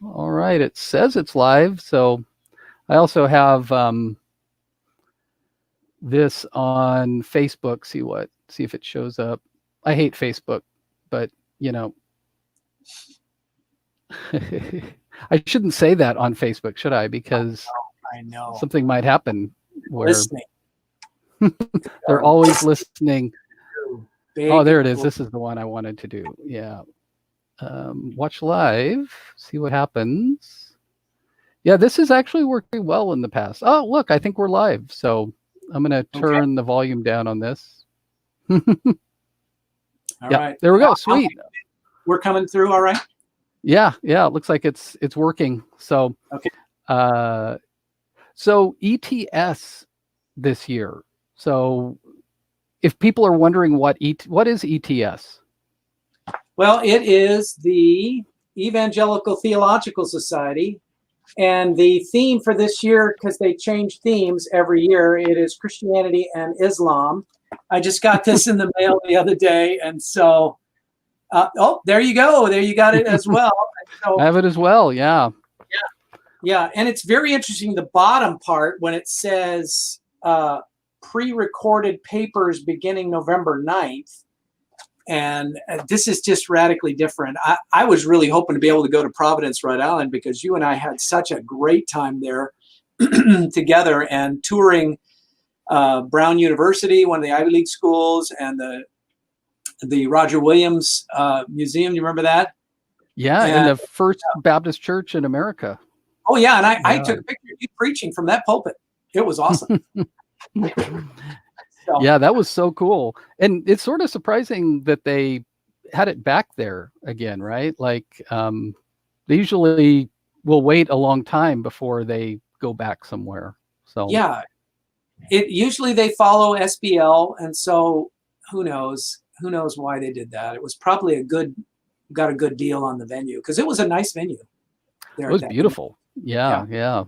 All right, it says it's live. So I also have this on Facebook. See if it shows up. I hate Facebook, but you know, I shouldn't say that on Facebook, should I? Because I know. something might happen where Listening. they're always listening. Big Oh, there it is. This is the one I wanted to do. Yeah. Watch live, see what happens. Yeah, this is actually working well in the past. Oh, look, I think we're live. So I'm going to turn the volume down on this. All right. There we go. Sweet. We're coming through. All right. Yeah. It looks like it's working. So, okay. So ETS this year. So if people are wondering what is ETS? Well, it is the Evangelical Theological Society. And the theme for this year, because they change themes every year, it is Christianity and Islam. I just got this in the mail the other day. And so, there you go. There you got it as well. So, I have it as well. Yeah. Yeah. And it's very interesting. The bottom part, when it says pre-recorded papers beginning November 9th. And this is just radically different. I was really hoping to be able to go to Providence, Rhode Island, because you and I had such a great time there together and touring Brown University, one of the Ivy League schools, and the Roger Williams Museum. You remember that? Yeah, and the First Baptist Church in America. Oh, yeah. And I took a picture of you preaching from that pulpit. It was awesome. So. Yeah, that was so cool. And it's sort of surprising that they had it back there again, right? Like they usually will wait a long time before they go back somewhere. So yeah, usually they follow SBL. And so who knows why they did that. It was probably got a good deal on the venue, because it was a nice venue. It was beautiful. Yeah.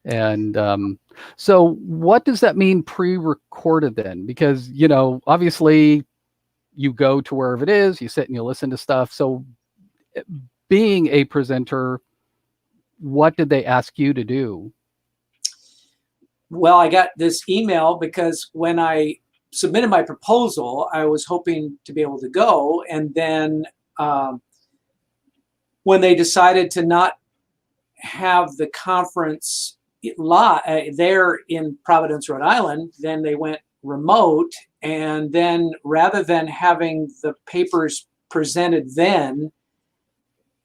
And so what does that mean, pre-recorded then? Because, obviously you go to wherever it is, you sit and you listen to stuff. So being a presenter, what did they ask you to do? Well, I got this email because when I submitted my proposal, I was hoping to be able to go. And then when they decided to not have the conference there in Providence, Rhode Island, then they went remote. And then rather than having the papers presented then,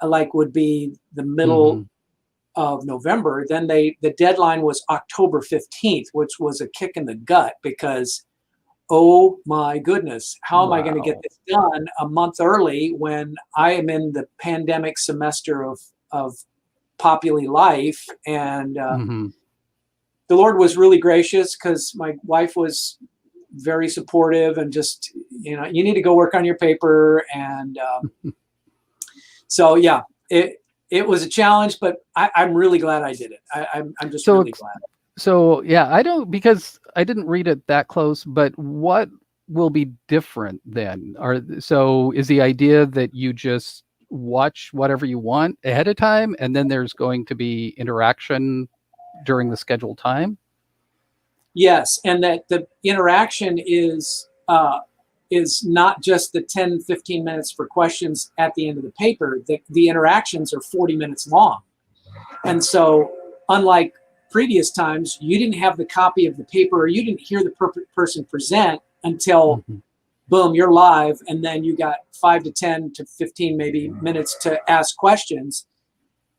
like would be the middle of November, then the deadline was October 15th, which was a kick in the gut, because, oh my goodness, how am I going to get this done a month early when I am in the pandemic semester of Populi life? And the Lord was really gracious, because my wife was very supportive and just, you need to go work on your paper. And so, yeah, it was a challenge, but I'm really glad I did it. I'm just really glad. So, yeah, because I didn't read it that close, but what will be different then? So is the idea that you just watch whatever you want ahead of time, and then there's going to be interaction during the scheduled time? Yes, and that the interaction is not just the 10, 15 minutes for questions at the end of the paper. The interactions are 40 minutes long. And so unlike previous times, you didn't have the copy of the paper, or you didn't hear the person present until boom, you're live, and then you got 5 to 10 to 15 maybe minutes to ask questions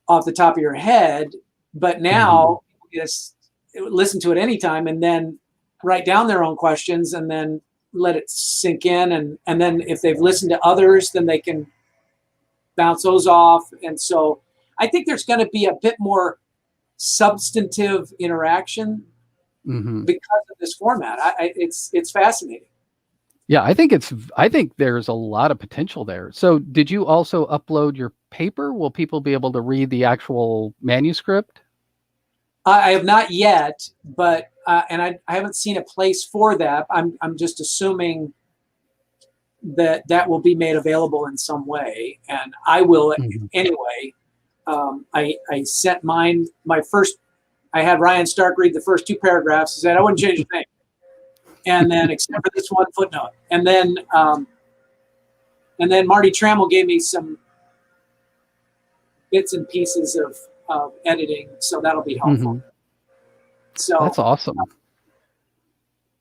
off the top of your head. But now you just listen to it anytime, and then write down their own questions, and then let it sink in. And then if they've listened to others, then they can bounce those off. And so I think there's going to be a bit more substantive interaction because of this format. It's fascinating. Yeah, I think there's a lot of potential there. So did you also upload your paper? Will people be able to read the actual manuscript? I have not yet, but and I haven't seen a place for that. I'm just assuming that will be made available in some way, and I will anyway. I sent mine. I had Ryan Stark read the first 2 paragraphs. He said I wouldn't change a thing, and then except for this one footnote, and then Marty Trammell gave me some bits and pieces of editing, so that'll be helpful. So that's awesome.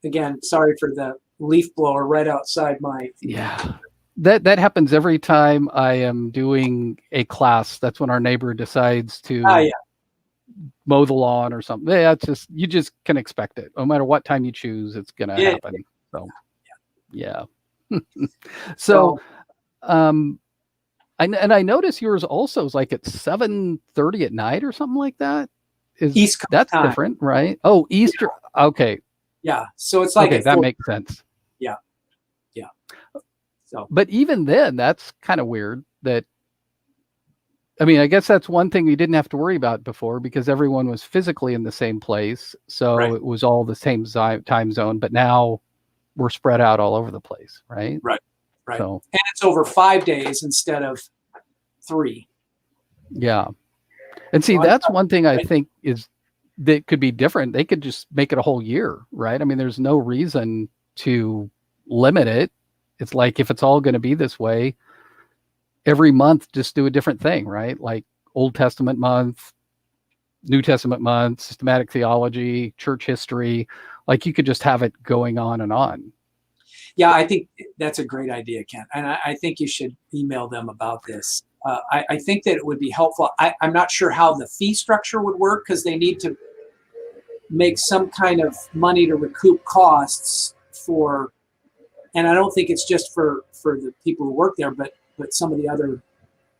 Again, sorry for the leaf blower right outside my. Yeah. That happens every time I am doing a class. That's when our neighbor decides to mow the lawn or something. Yeah, it's just, you just can expect it. No matter what time you choose, it's going to happen. So, yeah. So, I notice yours also is like at 7:30 at night or something like that. East Coast that's time. Different, right? Oh, Easter. Okay. Yeah. So it's like that makes sense. Yeah. Yeah. So, but even then, that's kind of weird. That, I mean, I guess that's one thing we didn't have to worry about before because everyone was physically in the same place, so it was all the same time zone. But now we're spread out all over the place, right? Right. So, and it's over 5 days instead of 3. Yeah. And see, that's one thing I think is that could be different. They could just make it a whole year, right? I mean, there's no reason to limit it. It's like, if it's all going to be this way, every month, just do a different thing, right? Like Old Testament month, New Testament month, systematic theology, church history. Like, you could just have it going on and on. Yeah, I think that's a great idea, Ken. And I think you should email them about this. I think that it would be helpful. I'm not sure how the fee structure would work because they need to make some kind of money to recoup costs for, and I don't think it's just for the people who work there, but some of the other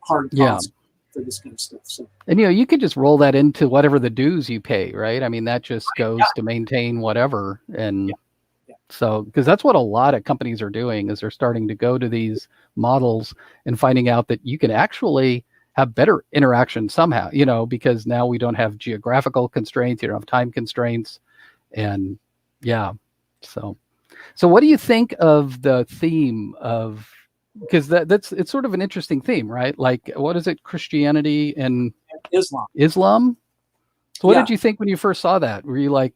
hard costs for this kind of stuff. So, and you could just roll that into whatever the dues you pay, right? I mean, that just goes to maintain whatever. And so, because that's what a lot of companies are doing, is they're starting to go to these models and finding out that you can actually have better interaction somehow, because now we don't have geographical constraints, you don't have time constraints. And so what do you think of the theme of, because it's sort of an interesting theme, right? Like, what is it? Christianity and Islam. So what did you think when you first saw that? Were you like,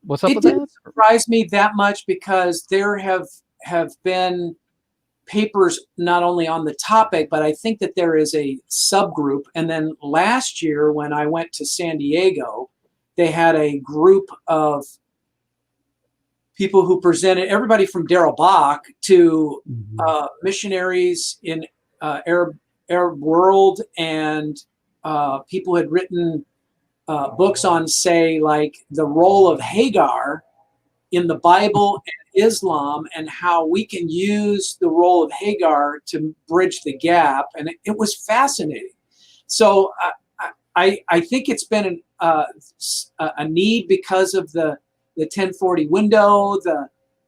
what's up with that? It didn't surprise me that much because there have been papers not only on the topic, but I think that there is a subgroup. And then last year when I went to San Diego, they had a group of people who presented, everybody from Darrell Bock to missionaries in Arab world, and people had written books on, say, like the role of Hagar in the Bible and Islam, and how we can use the role of Hagar to bridge the gap. And it was fascinating. So I think it's been a need because of the 1040 window,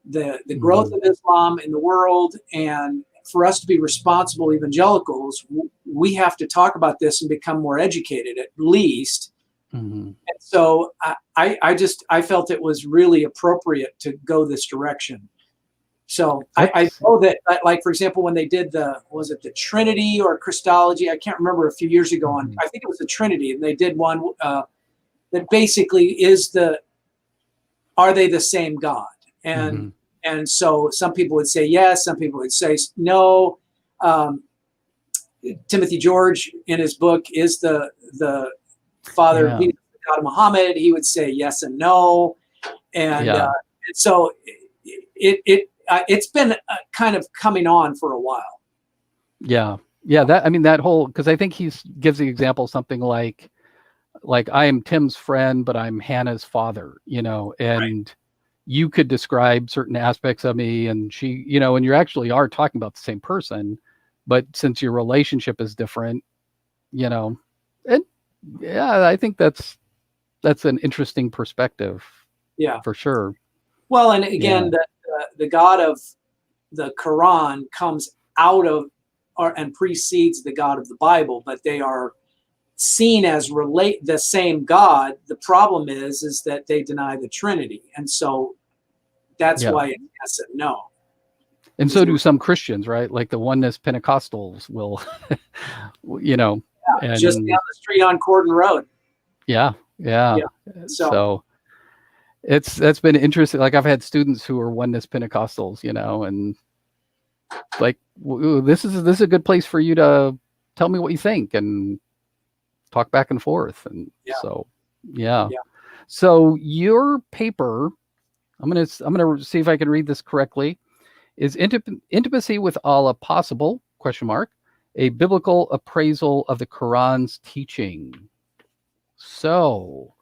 the growth of Islam in the world, and for us to be responsible evangelicals, we have to talk about this and become more educated, at least. And so I felt it was really appropriate to go this direction. So I know that, like, for example, when they did was it the Trinity or Christology? I can't remember, a few years ago on, I think it was the Trinity, and they did one that basically is are they the same God? And so some people would say yes, some people would say no. Timothy George in his book, Is the Father of Jesus the God of Muhammad? He would say yes and no. And so it's been kind of coming on for a while. Yeah. That whole, because I think he gives the example something like I am Tim's friend, but I'm Hannah's father, and you could describe certain aspects of me, and she, and you actually are talking about the same person, but since your relationship is different, and I think that's an interesting perspective. Yeah, for sure. Well, and again, the God of the Quran comes out of and precedes the God of the Bible, but they are seen as the same God. The problem is that they deny the Trinity, and so that's why it's yes and no. And so do some Christians, right? Like the Oneness Pentecostals will, you know, and just down the street on Corden Road. yeah. So that's been interesting. Like I've had students who are Oneness Pentecostals, you know, and like this is a good place for you to tell me what you think and talk back and forth. And so yeah. So your paper, I'm gonna see if I can read this correctly. Is intimacy with Allah possible? Question mark. A biblical appraisal of the Quran's teaching. So,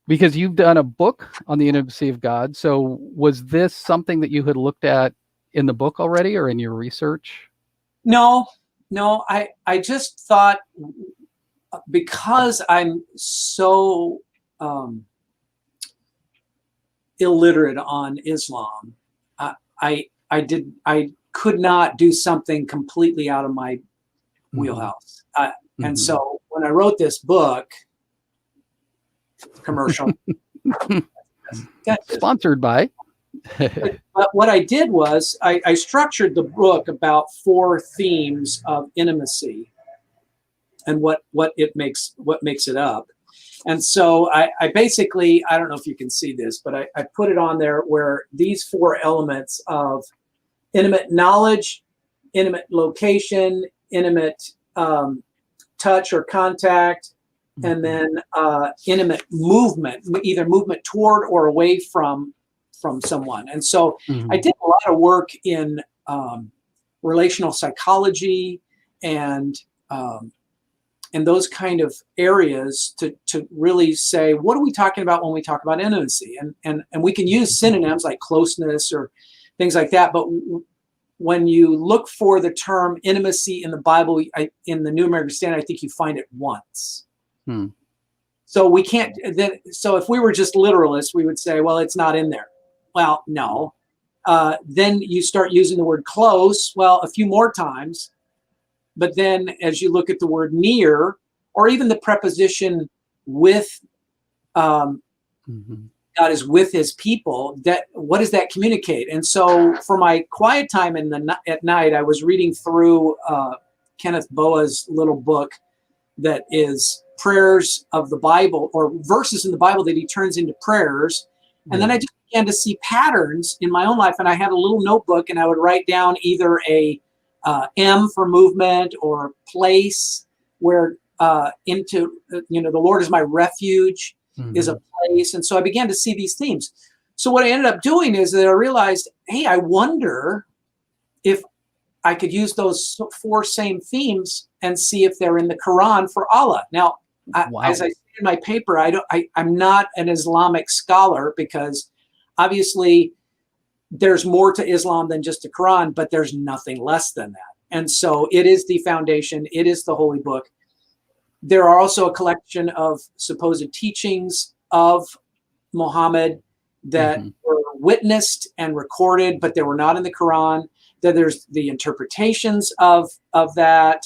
because you've done a book on the intimacy of God, so was this something that you had looked at in the book already or in your research? No. I just thought, because I'm so illiterate on Islam, I could not do something completely out of my wheelhouse. And so when I wrote this book, commercial, sponsored by. but what I did was I structured the book about 4 themes of intimacy and what makes it up. And so I basically, I don't know if you can see this, but I put it on there where these 4 elements of intimate knowledge, intimate location, intimate touch or contact, and then intimate movement, either movement toward or away from someone. And so I did a lot of work in relational psychology and those kind of areas to really say, what are we talking about when we talk about intimacy? And we can use synonyms like closeness or things like that. But when you look for the term intimacy in the Bible, in the New American Standard, I think you find it once. So we can't then. So if we were just literalists, we would say, well, it's not in there. Well, no. Then you start using the word close. Well, a few more times. But then as you look at the word near, or even the preposition with, God is with his people, that what does that communicate? And so for my quiet time at night, I was reading through Kenneth Boa's little book that is prayers of the Bible, or verses in the Bible that he turns into prayers. And then I just began to see patterns in my own life. And I had a little notebook and I would write down either a M for movement or place, where into, the Lord is my refuge, is a place. And so I began to see these themes. So what I ended up doing is that I realized, hey, I wonder if I could use those 4 same themes and see if they're in the Quran for Allah. Now, as I say in my paper, I'm not an Islamic scholar, because obviously there's more to Islam than just the Quran, but there's nothing less than that. And so it is the foundation. It is the holy book. There are also a collection of supposed teachings of Muhammad that were witnessed and recorded, but they were not in the Quran. Then there's the interpretations of that,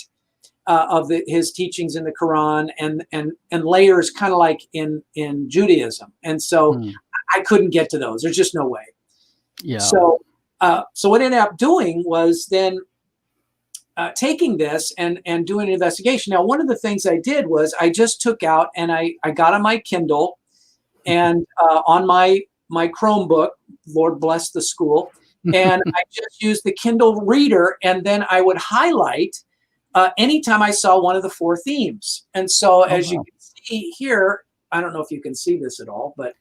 his teachings in the Quran, and layers, kind of like in Judaism. And so I couldn't get to those. There's just no way. Yeah. So what I ended up doing was then taking this and doing an investigation. Now, one of the things I did was I just took out and I got on my Kindle and on my Chromebook, Lord bless the school, and I just used the Kindle reader, and then I would highlight anytime I saw one of the 4 themes. And so as you can see here, I don't know if you can see this at all, but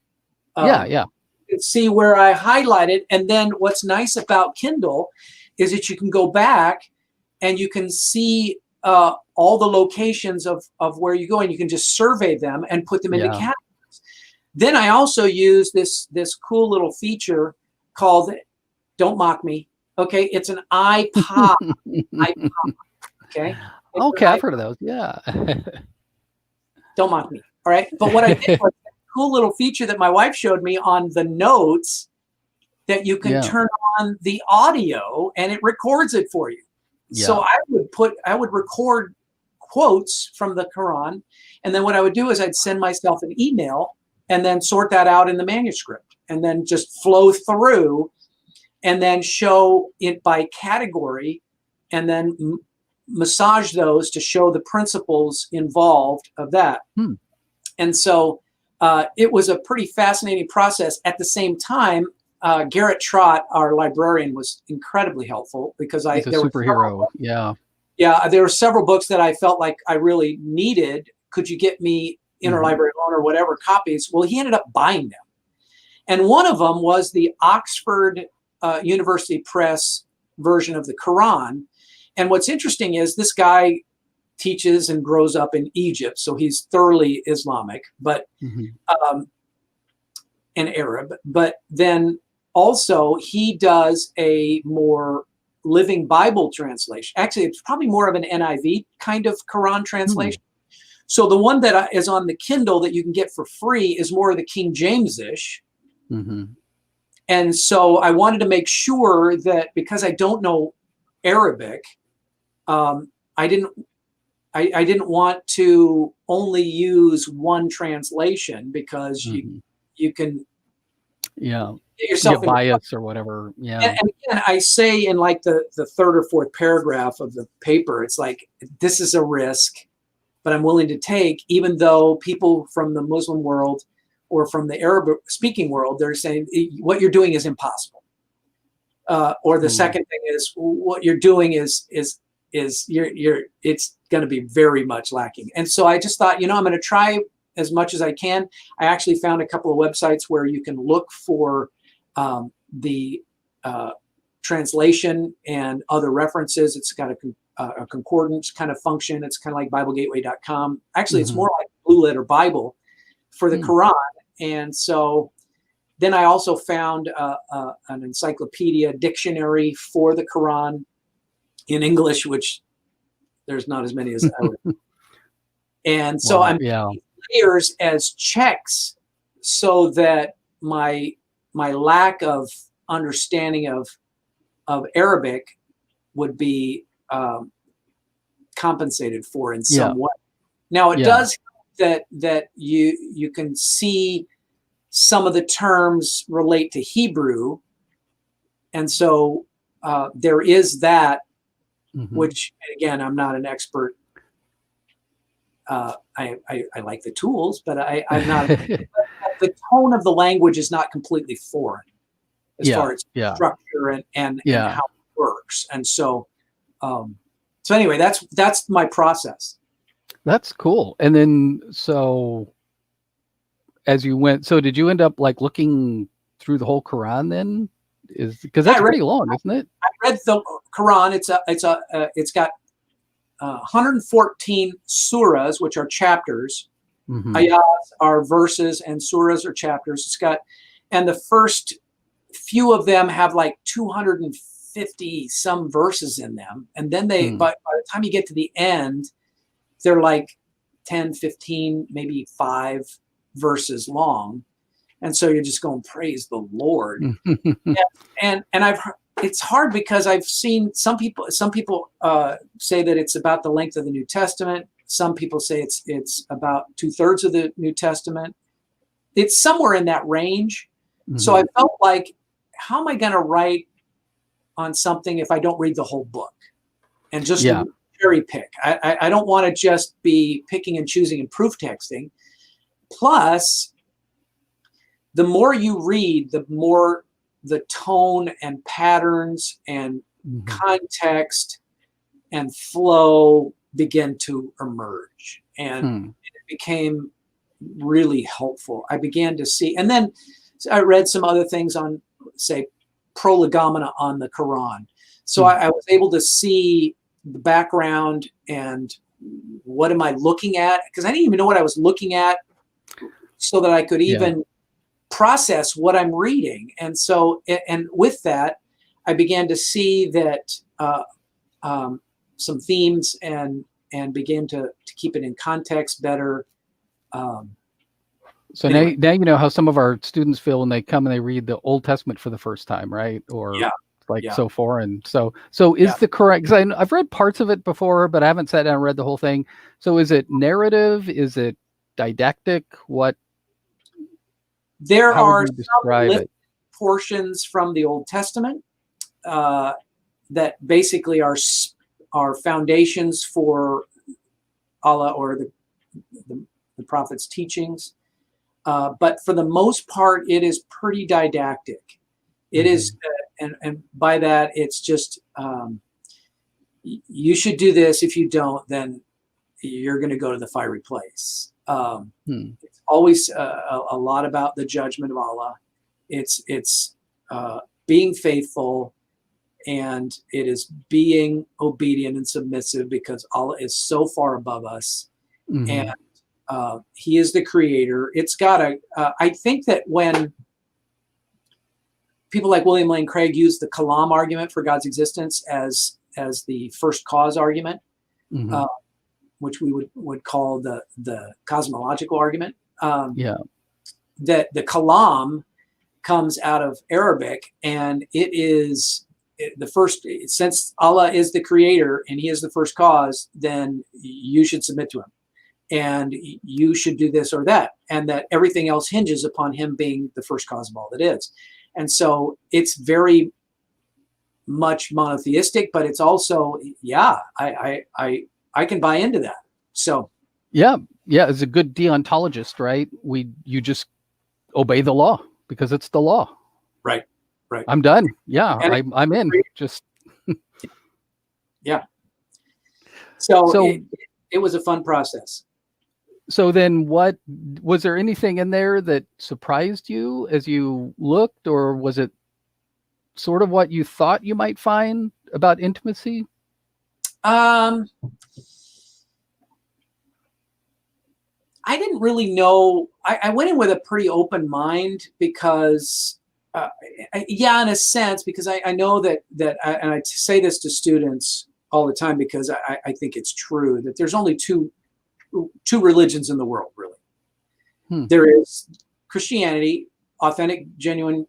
you can see where I highlighted. And then what's nice about Kindle is that you can go back and you can see all the locations of where you go, and you can just survey them and put them into categories. Then I also use this cool little feature called, don't mock me, okay? It's an iPod. Okay? Okay, I've heard of those, yeah. Don't mock me, all right? But what I did was a cool little feature that my wife showed me on the notes, that you can turn on the audio and it records it for you. So I would record quotes from the Quran, and then what I would do is I'd send myself an email and then sort that out in the manuscript, and then just flow through and then show it by category, and then massage those to show the principles involved of that. And so it was a pretty fascinating process. At the same time, Garrett Trott, our librarian, was incredibly helpful because He's a superhero. There were several books that I felt like I really needed. Could you get me interlibrary loan or whatever copies? Well, he ended up buying them. And one of them was the Oxford University Press version of the Quran. And what's interesting is this guy teaches and grows up in Egypt, so he's thoroughly Islamic, but and Arab. But then also he does a more living Bible translation. Actually, it's probably more of an NIV kind of Quran translation. So the one that is on the Kindle that you can get for free is more of the King James-ish. And so I wanted to make sure that, because I don't know Arabic, I didn't want to only use one translation, because you can get yourself get bias or whatever. And again, I say in like the third or fourth paragraph of the paper, it's like, this is a risk, but I'm willing to take, even though people from the Muslim world or from the Arab speaking world, they're saying what you're doing is impossible. Or the second thing is, what you're doing is it's going to be very much lacking. And so I just thought, I'm going to try as much as I can. I actually found a couple of websites where you can look for the translation and other references. It's got a concordance kind of function. It's kind of like BibleGateway.com. Actually, it's more like Blue Letter Bible for the Quran. And so then I also found an encyclopedia dictionary for the Quran in English, which there's not as many as I would. And so I'm using layers as checks so that my lack of understanding of Arabic would be compensated for in some way. Now it does that you can see some of the terms relate to Hebrew, and so there is that, which again, I'm not an expert. I like the tools, but I'm not. The tone of the language is not completely foreign as far as structure and how it works. And so, anyway, that's my process. That's cool. And then, so as you went, so did you end up like looking through the whole Quran then? Because that's pretty long, isn't it? I read the Quran. It's got 114 surahs, which are chapters. Ayahs are verses, and surahs are chapters. It's got, and the first few of them have like 250 some verses in them, and then by the time you get to the end, they're like 10, 15, maybe 5 verses long. And so you're just going, praise the Lord. and it's hard because I've seen some people say that it's about the length of the New Testament. Some people say it's about 2/3 of the New Testament. It's somewhere in that range. So I felt like, how am I going to write on something if I don't read the whole book and just cherry pick? I don't want to just be picking and choosing and proof texting. Plus, the more you read, the more the tone and patterns and context and flow begin to emerge. And it became really helpful. I began to see, and then I read some other things on, say, prolegomena on the Quran. So I was able to see the background and what am I looking at? Because I didn't even know what I was looking at, so that I could even process what I'm reading. And so, and with that, I began to see that some themes and began to keep it in context better. So anyway. now you know how some of our students feel when they come and they read the Old Testament for the first time, right? Or so foreign. So is the correct, because I've read parts of it before, but I haven't sat down and read the whole thing. So is it narrative? Is it didactic? What? There are some portions from the Old Testament, that basically are foundations for Allah or the Prophet's teachings. But for the most part, it is pretty didactic. It is, and by that, it's just you should do this. If you don't, then you're going to go to the fiery place. It's always a lot about the judgment of Allah. It's being faithful, and it is being obedient and submissive because Allah is so far above us, and He is the creator. It's got I think that when people like William Lane Craig use the Kalam argument for God's existence as the first cause argument, which we would call the cosmological argument. That the Kalam comes out of Arabic, and it is the first. Since Allah is the creator and He is the first cause, then you should submit to Him, and you should do this or that, and that everything else hinges upon Him being the first cause of all that is. And so it's very much monotheistic, but it's also, I can buy into that. So as a good deontologist, right? You just obey the law because it's the law. Right. I'm done. Yeah, I'm in. Just So it was a fun process. So then what was there anything in there that surprised you as you looked, or was it sort of what you thought you might find about intimacy? I didn't really know. I went in with a pretty open mind because, in a sense, because I know that and I say this to students all the time because I think it's true that there's only two religions in the world, really. There is Christianity, authentic, genuine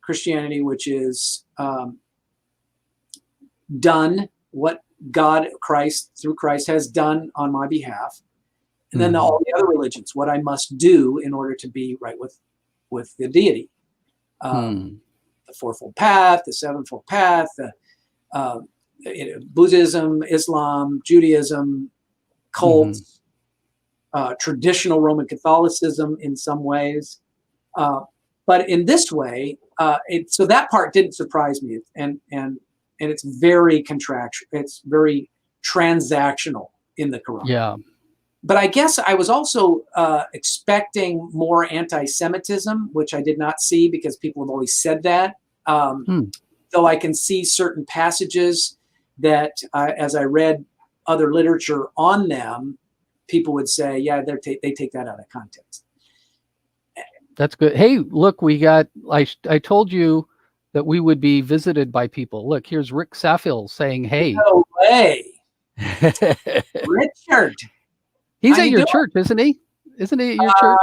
Christianity, which is done what God, Christ, through Christ has done on my behalf. And then all the other religions, what I must do in order to be right with the deity. The fourfold path, the sevenfold path, Buddhism, Islam, Judaism, cults, traditional Roman Catholicism in some ways. But in this way, so that part didn't surprise me. And it's very it's very transactional in the Quran. Yeah. But I guess I was also expecting more anti-Semitism, which I did not see because people have always said that. Though I can see certain passages that, as I read other literature on them, people would say, yeah, they take that out of context. That's good. Hey, look, we got, I told you that we would be visited by people. Look, here's Rick Safil saying, hey. No way. Richard. He's at your church, isn't he? Isn't he at your church?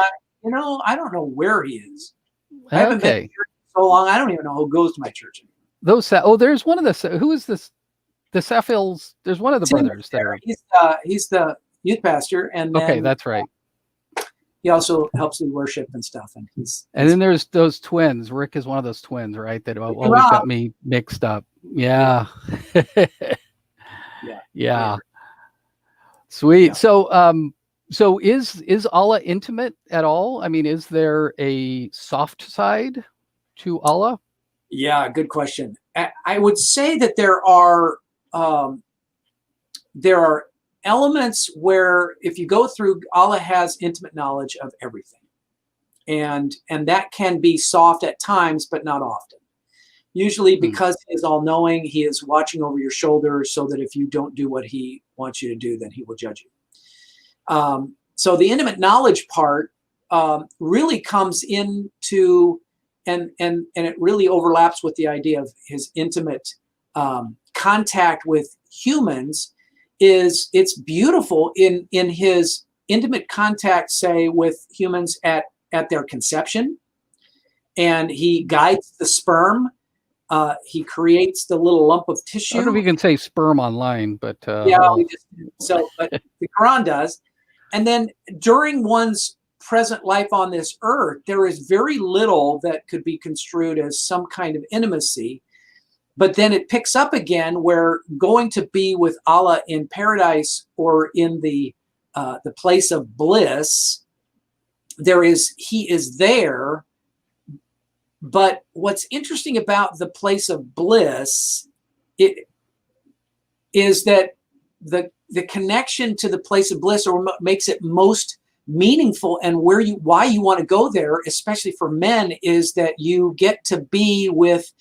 I don't know where he is. I haven't been here so long. I don't even know who goes to my church anymore. There's one of the, who is this? The Safils, there's one of the brothers there. He's the youth pastor. And then, that's right. He also helps with worship and stuff. And then there's those twins. Rick is one of those twins, right? That always got me mixed up. Yeah. Yeah. Sweet. Yeah. So is Allah intimate at all? I mean, is there a soft side to Allah? Yeah, good question. I would say that there are elements where if you go through, Allah has intimate knowledge of everything. And that can be soft at times, but not often. Usually because He is all-knowing, He is watching over your shoulder so that if you don't do what He wants you to do, then He will judge you. So the intimate knowledge part really comes into, and it really overlaps with the idea of His intimate contact with humans. It's beautiful in His intimate contact, say, with humans at their conception, and He guides the sperm. He creates the little lump of tissue. I don't know if you can say sperm online, but but the Quran does. And then during one's present life on this earth, there is very little that could be construed as some kind of intimacy. But then it picks up again where going to be with Allah in paradise or in the place of bliss, he is there. But what's interesting about the place of bliss is that the connection to the place of bliss, or makes it most meaningful, and why you want to go there, especially for men, is that you get to be with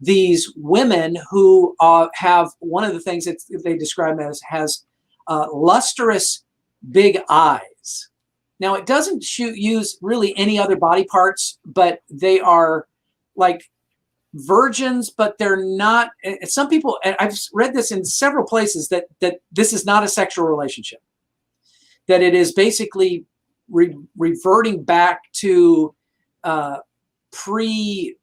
these women who have one of the things that they describe has lustrous big eyes. Now, it doesn't use really any other body parts, but they are like virgins, but they're not. Some people, and I've read this in several places, that this is not a sexual relationship, that it is basically reverting back to pre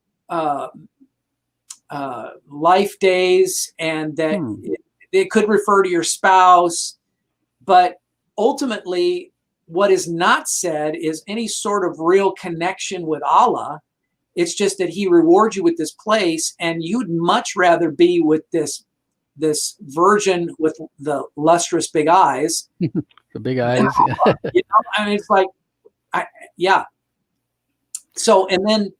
life days, and that it could refer to your spouse, but ultimately what is not said is any sort of real connection with Allah. It's just that he rewards you with this place, and you'd much rather be with this virgin with the lustrous big eyes. The big eyes. I mean, it's like, yeah. So, and then,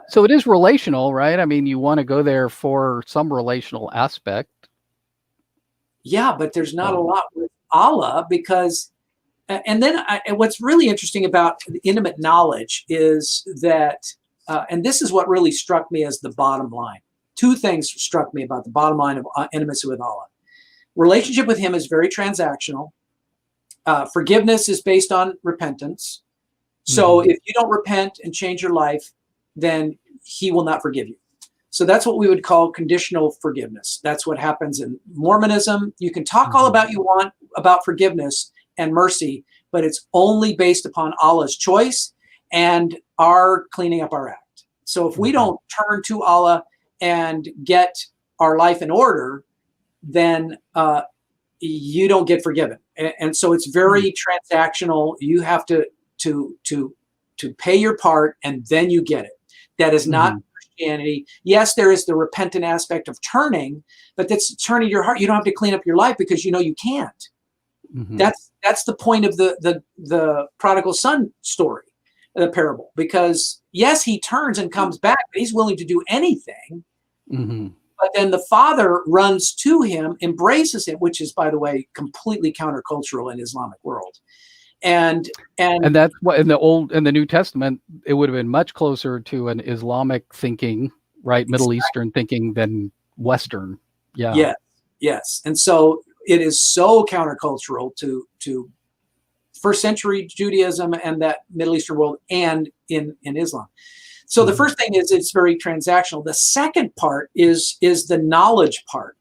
so it is relational, right? I mean, you want to go there for some relational aspect. Yeah, but there's not a lot with Allah, because, and then what's really interesting about the intimate knowledge is that, and this is what really struck me as the bottom line. Two things struck me about the bottom line of intimacy with Allah. Relationship with him is very transactional. Forgiveness is based on repentance. So if you don't repent and change your life, then he will not forgive you. So that's what we would call conditional forgiveness. That's what happens in Mormonism. You can talk all about you want about forgiveness and mercy, but it's only based upon Allah's choice and our cleaning up our act. So if we don't turn to Allah and get our life in order, then you don't get forgiven. And so it's very transactional. You have to pay your part, and then you get it. That is not Christianity. Yes, there is the repentant aspect of turning, but that's turning your heart. You don't have to clean up your life because you know you can't. That's the point of the prodigal son story, the parable. Because yes, he turns and comes back, but he's willing to do anything. But then the father runs to him, embraces him, which is, by the way, completely countercultural in Islamic world. And that's what in the New Testament, it would have been much closer to an Islamic thinking, right? Middle Eastern thinking than Western. Yeah. Yes. And so it is so countercultural to first century Judaism and that Middle Eastern world, and in Islam. So the first thing is it's very transactional. The second part is the knowledge part,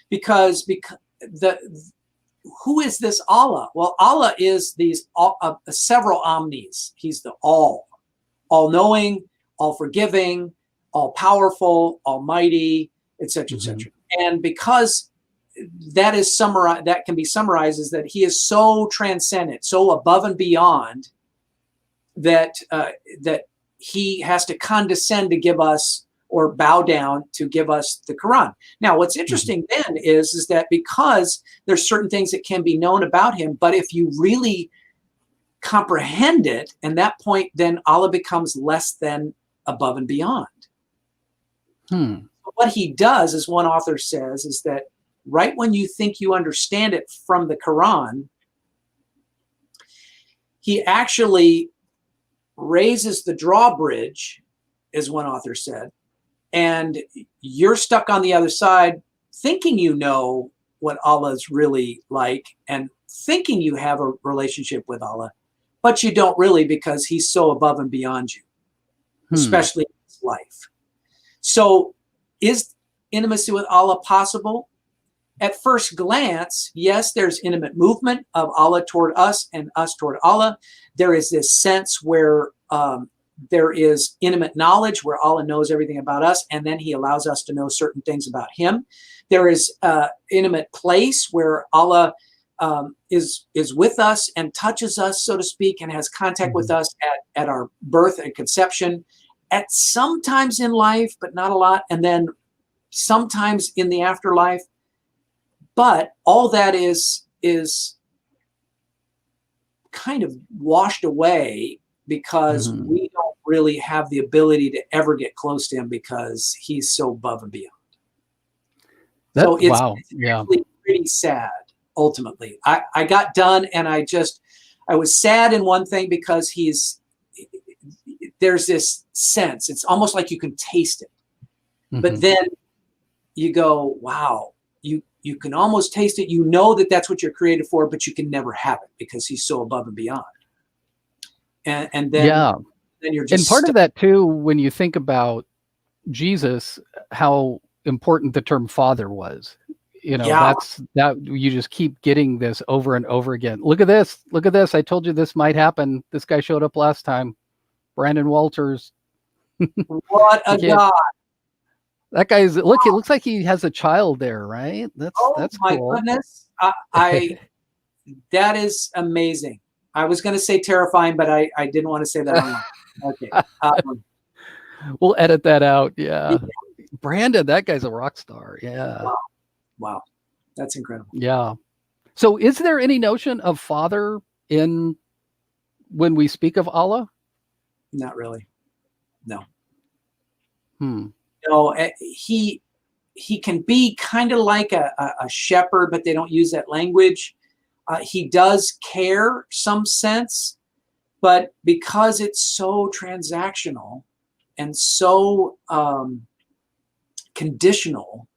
because who is this Allah? Well, Allah is these several omnis. He's the all-knowing, all-forgiving, all-powerful, almighty, etc., etc. And because that can be summarized as that he is so transcendent, so above and beyond, that he has to condescend to give us, or bow down to give us, the Quran. Now, what's interesting then is that because there's certain things that can be known about him, but if you really comprehend it, and that point, then Allah becomes less than above and beyond. What he does, as one author says, is that right when you think you understand it from the Quran, he actually raises the drawbridge, as one author said, and you're stuck on the other side thinking you know what Allah is really like and thinking you have a relationship with Allah, but you don't really, because he's so above and beyond you, especially in his life. So is intimacy with Allah possible? At first glance, yes, there's intimate movement of Allah toward us and us toward Allah. There is this sense where there is intimate knowledge, where Allah knows everything about us, and then he allows us to know certain things about him. There is intimate place where Allah is with us and touches us, so to speak, and has contact with us at our birth and conception, at sometimes in life, but not a lot. And then sometimes in the afterlife, but all that is kind of washed away because Mhm. we don't really have the ability to ever get close to him because he's so above and beyond. That So wow, it's yeah. actually pretty sad, ultimately. I got done and I was sad in one thing because there's this sense, it's almost like you can taste it. But Mhm. then you go, wow, you can almost taste it. You know that that's what you're created for, but you can never have it because he's so above and beyond. And Yeah. then you're And just part of stuck. that too, when you think about Jesus, how important the term father was. You know, Yeah, that's that you just keep getting this over and over again. Look at this. Look at this. I told you this might happen. This guy showed up last time. Brandon Walters. what You a can't God. that guy's look, it looks like he has a child there, right? Oh That's my cool. goodness. I that is amazing. I was going to say terrifying, but I didn't want to say that online. Okay. We'll edit that out. Yeah, Yeah. Brandon, that guy's a rock star. Yeah. wow. Wow. That's incredible. Yeah. So is there any notion of father in when we speak of Allah? Not really. No. Hmm. No, he can be kind of like a shepherd, but they don't use that language. He does care some sense, but because it's so transactional and so conditional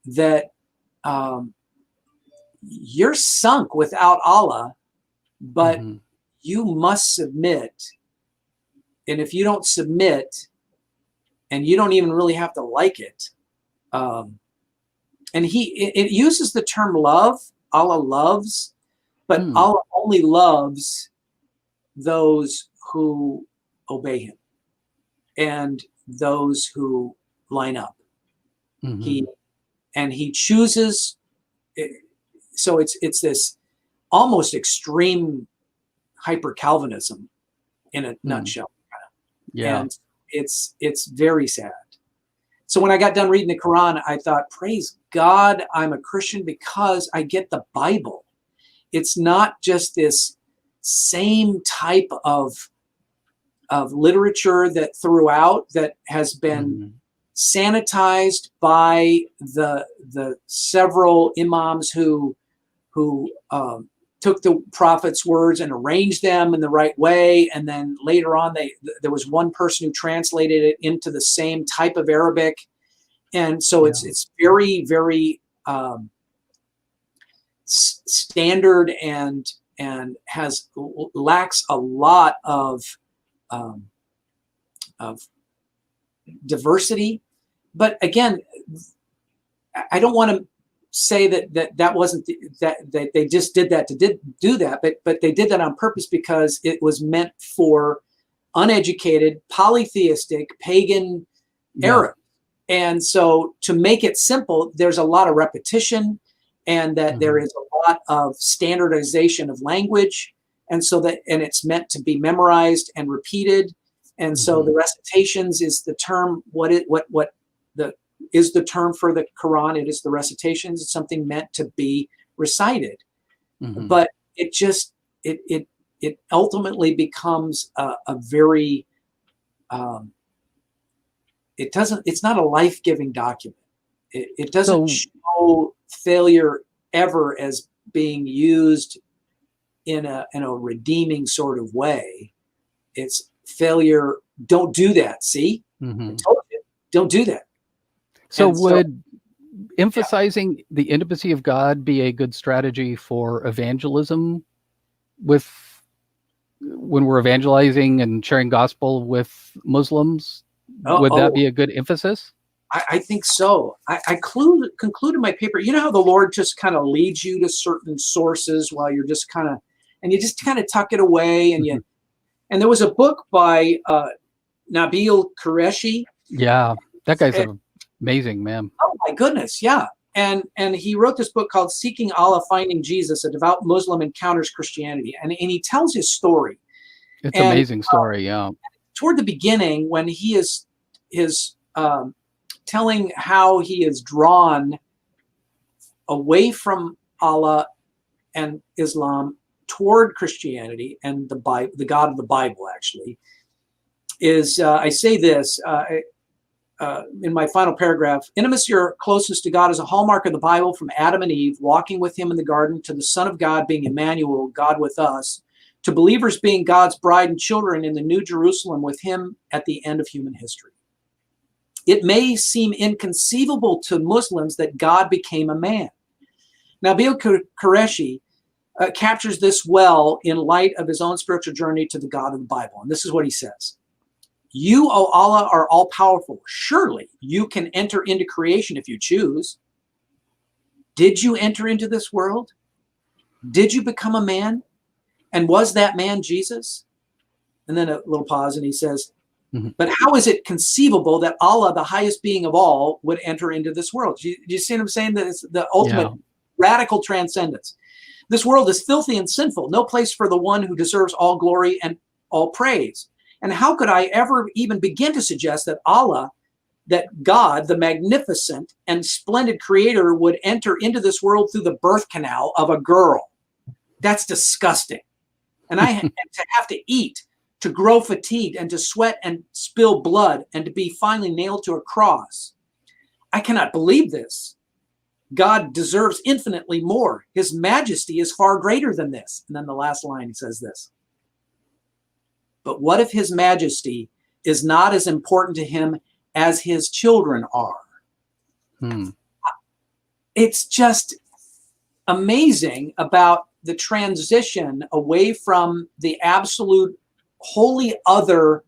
that um, you're sunk without Allah, but Hmm. you must submit. And if you don't submit, and you don't even really have to like it, um, and it uses the term love. Allah loves, but Hmm. Allah only loves those who obey him and those who line up. Hmm. He he chooses. So it's this almost extreme hyper Calvinism in a Hmm. nutshell, Yeah. and it's very sad. So when I got done reading the Quran, I thought, praise God, I'm a Christian because I get the Bible. It's not just this same type of literature that throughout that has been Hmm. sanitized by the several imams who took the prophet's words and arranged them in the right way, and then later on there was one person who translated it into the same type of Arabic, and so Yeah. it's very very standard and has lacks a lot um, of diversity. But again, I don't want to say that wasn't that they just did that to do that, but they did that on purpose because it was meant for uneducated, polytheistic, pagan Yeah. Arab. And so to make it simple, there's a lot of repetition and that there Hmm. is a lot of standardization of language. And it's meant to be memorized and repeated. And so Hmm. the recitations is the term, what the is the term for the Quran. It is the recitations. It's something meant to be recited. Hmm. But it just, it ultimately becomes a very, um, it's not a life-giving document. It doesn't So show failure ever as being used in a redeeming sort of way. It's failure. Don't do that. See, I mhm. told you, don't do that. So And so, would yeah, emphasizing the intimacy of God be a good strategy for evangelism with when we're evangelizing and sharing gospel with Muslims? oh, Would that oh be a good emphasis? I think so. I concluded my paper. You know how the Lord just kind of leads you to certain sources while you're just kind of, and you just kind of tuck it away, and Mhm. and there was a book by Nabil Qureshi. Yeah, that guy's And, an amazing man. oh my goodness, yeah. And he wrote this book called Seeking Allah, Finding Jesus, a devout Muslim encounters Christianity. And he tells his story. It's And amazing story. Yeah. toward the beginning, when he is his telling how he is drawn away from Allah and Islam toward Christianity and the Bible, the God of the Bible, actually, is, I say this in my final paragraph: intimacy or closeness to God is a hallmark of the Bible, from Adam and Eve walking with him in the garden, to the Son of God being Emmanuel, God with us, to believers being God's bride and children in the New Jerusalem with him at the end of human history. It may seem inconceivable to Muslims that God became a man. Nabil Qureshi captures this well in light of his own spiritual journey to the God of the Bible. And this is what he says: "You, O Allah, are all-powerful. Surely you can enter into creation if you choose. Did you enter into this world? Did you become a man? And was that man Jesus?" And then a little pause, and he says, "But how is it conceivable that Allah, the highest being of all, would enter into this world?" Do you see what I'm saying? That it's the ultimate radical transcendence. "This world is filthy and sinful, no place for the one who deserves all glory and all praise. And how could I ever even begin to suggest that Allah, that God, the magnificent and splendid creator, would enter into this world through the birth canal of a girl? That's disgusting. And I to have to eat, to grow fatigued, and to sweat and spill blood, and to be finally nailed to a cross. I cannot believe this. God deserves infinitely more. His majesty is far greater than this." And then the last line, he says this: "But what if his majesty is not as important to him as his children are?" It's just amazing about the transition away from the absolute wholly other,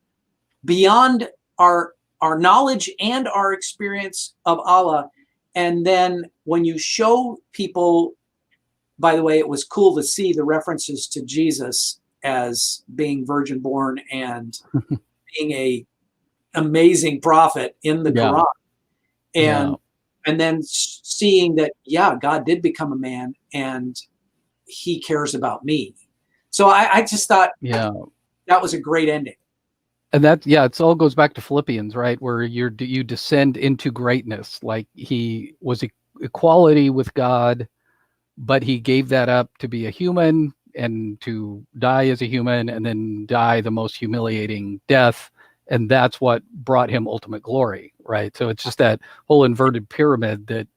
beyond our knowledge and our experience of Allah. And then when you show people, by the way, it was cool to see the references to Jesus as being virgin born and being a amazing prophet in the Quran. And then seeing that, God did become a man and he cares about me. So I just thought that was a great ending. And that, it all goes back to Philippians, right? Where you descend into greatness. Like he was equality with God, but he gave that up to be a human and to die as a human, and then die the most humiliating death. And that's what brought him ultimate glory, right? So it's just that whole inverted pyramid that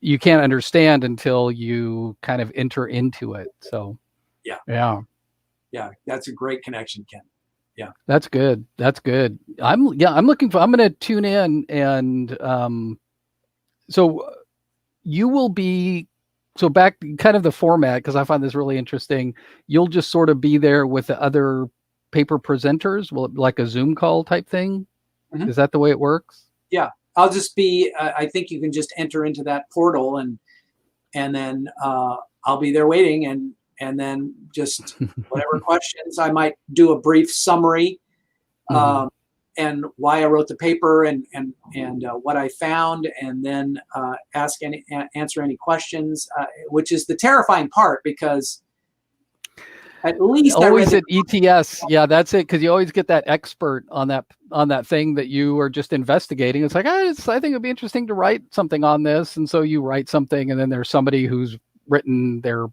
you can't understand until you kind of enter into it. So yeah, that's a great connection, Ken. Yeah, that's good. I'm looking for. I'm going to tune in, and so you will be. So back kind of the format, because I find this really interesting. You'll just sort of be there with the other paper presenters. Will it be like a Zoom call type thing? Is that the way it works? Yeah, I'll just be. I think you can just enter into that portal, and then I'll be there waiting, and then just whatever questions, I might do a brief summary and why I wrote the paper and what I found, and then answer any questions, which is the terrifying part, because at least always at ETS. Yeah, that's it. Because you always get that expert on that thing that you are just investigating. It's like, I think it'd be interesting to write something on this. And so you write something, and then there's somebody who's written their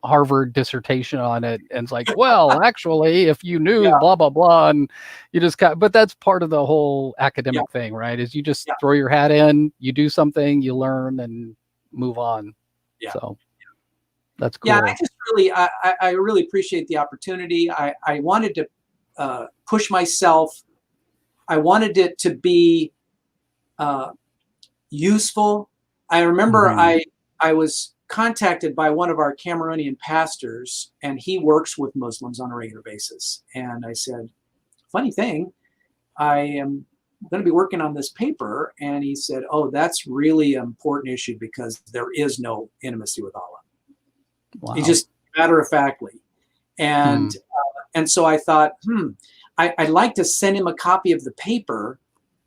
Harvard dissertation on it, and it's like, well, actually, if you knew blah blah blah, and you just but that's part of the whole academic thing, right? Is you just throw your hat in, you do something, you learn, and move on. So that's cool. I just really I really appreciate the opportunity. I wanted to push myself. I wanted it to be useful. I remember I was contacted by one of our Cameroonian pastors, and he works with Muslims on a regular basis. And I said, funny thing, I am going to be working on this paper. And he said, oh, that's really an important issue, because there is no intimacy with Allah. Wow. He just matter-of-factly. And so I thought, I'd like to send him a copy of the paper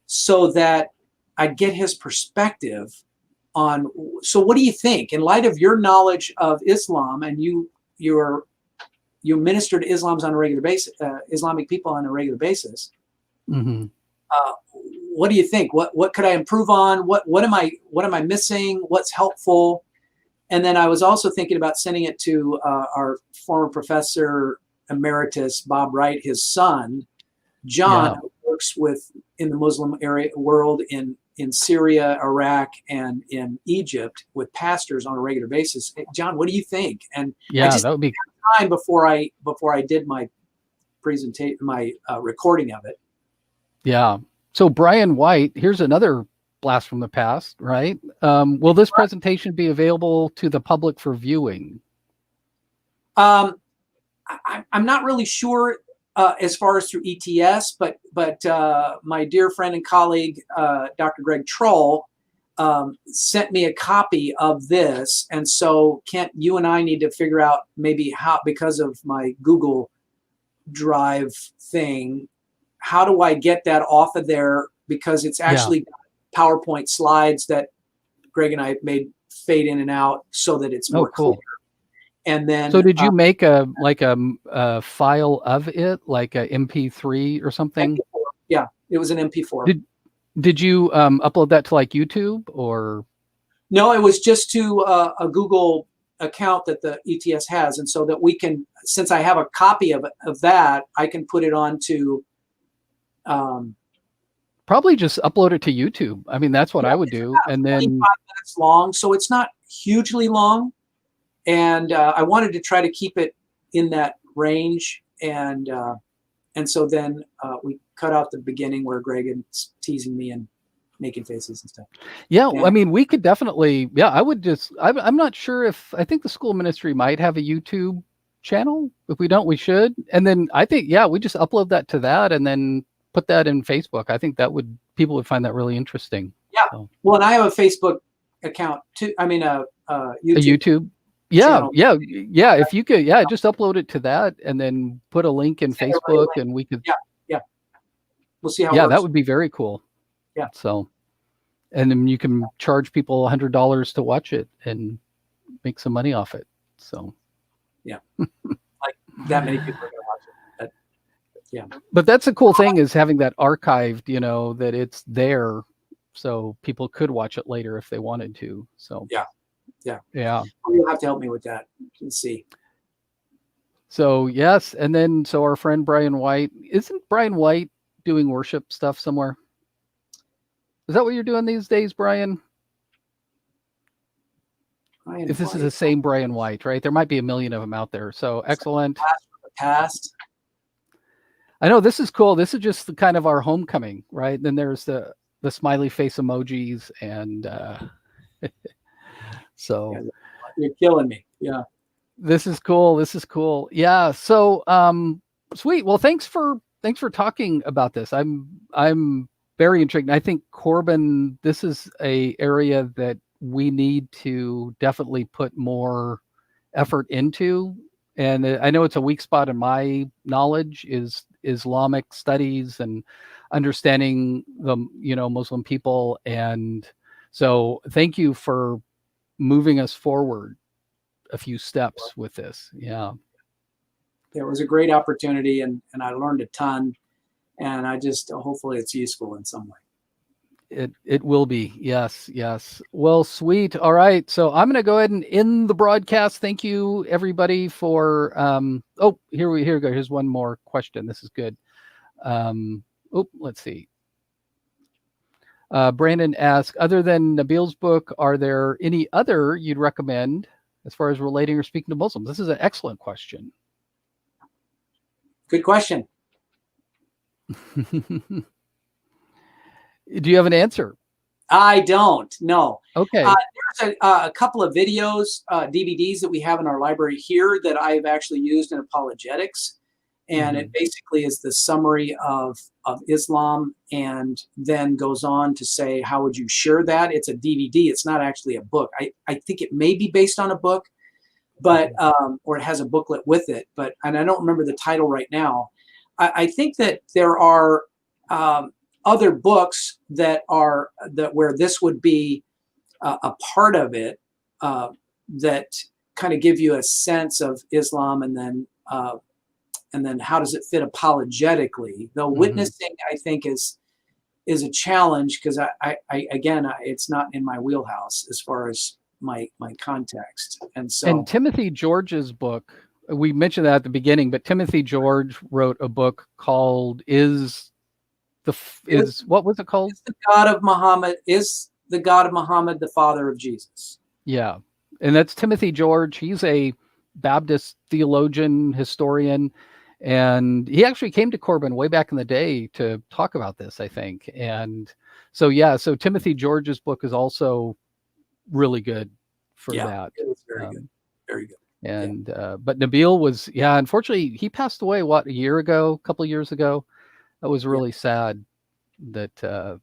so that I'd get his perspective on, so what do you think, in light of your knowledge of Islam, and you minister to Islamic people on a regular basis, what do you think? What could I improve on? What am I missing? What's helpful? And then I was also thinking about sending it to our former professor emeritus, Bob Wright, his son, John, Yeah. who works in the Muslim world in Syria, Iraq, and in Egypt with pastors on a regular basis. Hey, John, what do you think? And I Yeah, just that would be had time before I did my presentation, my recording of it. yeah. So Brian White, here's another blast from the past, right? Will this presentation be available to the public for viewing? I'm not really sure as far as through ETS, but my dear friend and colleague, Dr. Greg Troll, sent me a copy of this. And so, Kent, you and I need to figure out maybe how, because of my Google Drive thing, how do I get that off of there? Because it's actually PowerPoint slides that Greg and I made fade in and out so that it's more cool. clear. And then, so did you make a file of it, like a MP3 or something? MP4. Yeah, it was an MP4. Did you upload that to like YouTube or? No, it was just to a Google account that the ETS has, and so that we can, since I have a copy of that, I can put it onto. Probably just upload it to YouTube. I mean, that's what I would do, and then 25 minutes long, so it's not hugely long, and I wanted to try to keep it in that range, and so then we cut out the beginning where Greg is teasing me and making faces and stuff. Yeah, I mean, we could definitely. Yeah, I would just. I'm not sure if I think the school ministry might have a YouTube channel. If we don't, we should. And then I think we just upload that to that, and then put that in Facebook. I think people would find that really interesting. Yeah. So. Well, and I have a Facebook account too. I mean, YouTube. A YouTube. Yeah, channel. Yeah. If you could, just upload it to that, and then put a link in Facebook, and we could. Yeah. We'll see how. It works. That would be very cool. Yeah. So, and then you can charge people $100 to watch it and make some money off it. So. Yeah. Like that many people are going to watch it. Yeah. But that's a cool thing, is having that archived, that it's there, so people could watch it later if they wanted to. So. Yeah. You'll have to help me with that. Let's see. So yes, and then our friend Brian White, isn't Brian White doing worship stuff somewhere? Is that what you're doing these days, Brian? If this is the same Brian White, right? There might be a million of them out there. So excellent. Past. I know this is cool. This is just the kind of our homecoming, right? Then there's the smiley face emojis, and so you're killing me. Yeah. This is cool. Yeah. So sweet. Well, thanks for talking about this. I'm very intrigued. I think, Corbin, this is a area that we need to definitely put more effort into. And I know it's a weak spot in my knowledge, is Islamic studies and understanding the Muslim people. And so thank you for moving us forward a few steps with this. Yeah. It was a great opportunity, and I learned a ton, and I just hopefully it's useful in some way. It will be. Yes. Well, sweet. All right. So I'm going to go ahead and end the broadcast. Thank you, everybody, for here we go. Here's one more question. This is good. Let's see. Brandon asked, other than Nabil's book, are there any other you'd recommend as far as relating or speaking to Muslims? This is an excellent question. Good question. Do you have an answer? I don't. No. Okay. There's a couple of videos, DVDs that we have in our library here that I've actually used in apologetics. And it basically is the summary of Islam, and then goes on to say, how would you share that? It's a DVD. It's not actually a book. I think it may be based on a book, but or it has a booklet with it. And I don't remember the title right now. I think that there are other books that where this would be a part of it, that kind of give you a sense of Islam, and then how does it fit apologetically? Though witnessing, I think, is is a challenge because again, it's not in my wheelhouse as far as my context. And so, and Timothy George's book, we mentioned that at the beginning, but Timothy George wrote a book called what was it called? Is the God of Muhammad the father of Jesus? Yeah. And that's Timothy George. He's a Baptist theologian, historian, and he actually came to Corbin way back in the day to talk about this, I think. And so, yeah, so Timothy George's book is also really good for that. It was very good. Very good. And but Nabil was, unfortunately he passed away a couple of years ago. That was really sad. That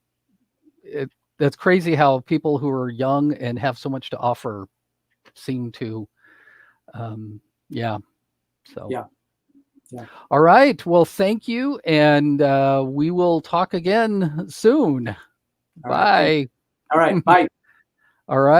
that's crazy how people who are young and have so much to offer seem to all right, well, thank you, and we will talk again soon. Bye. All right, bye. All right.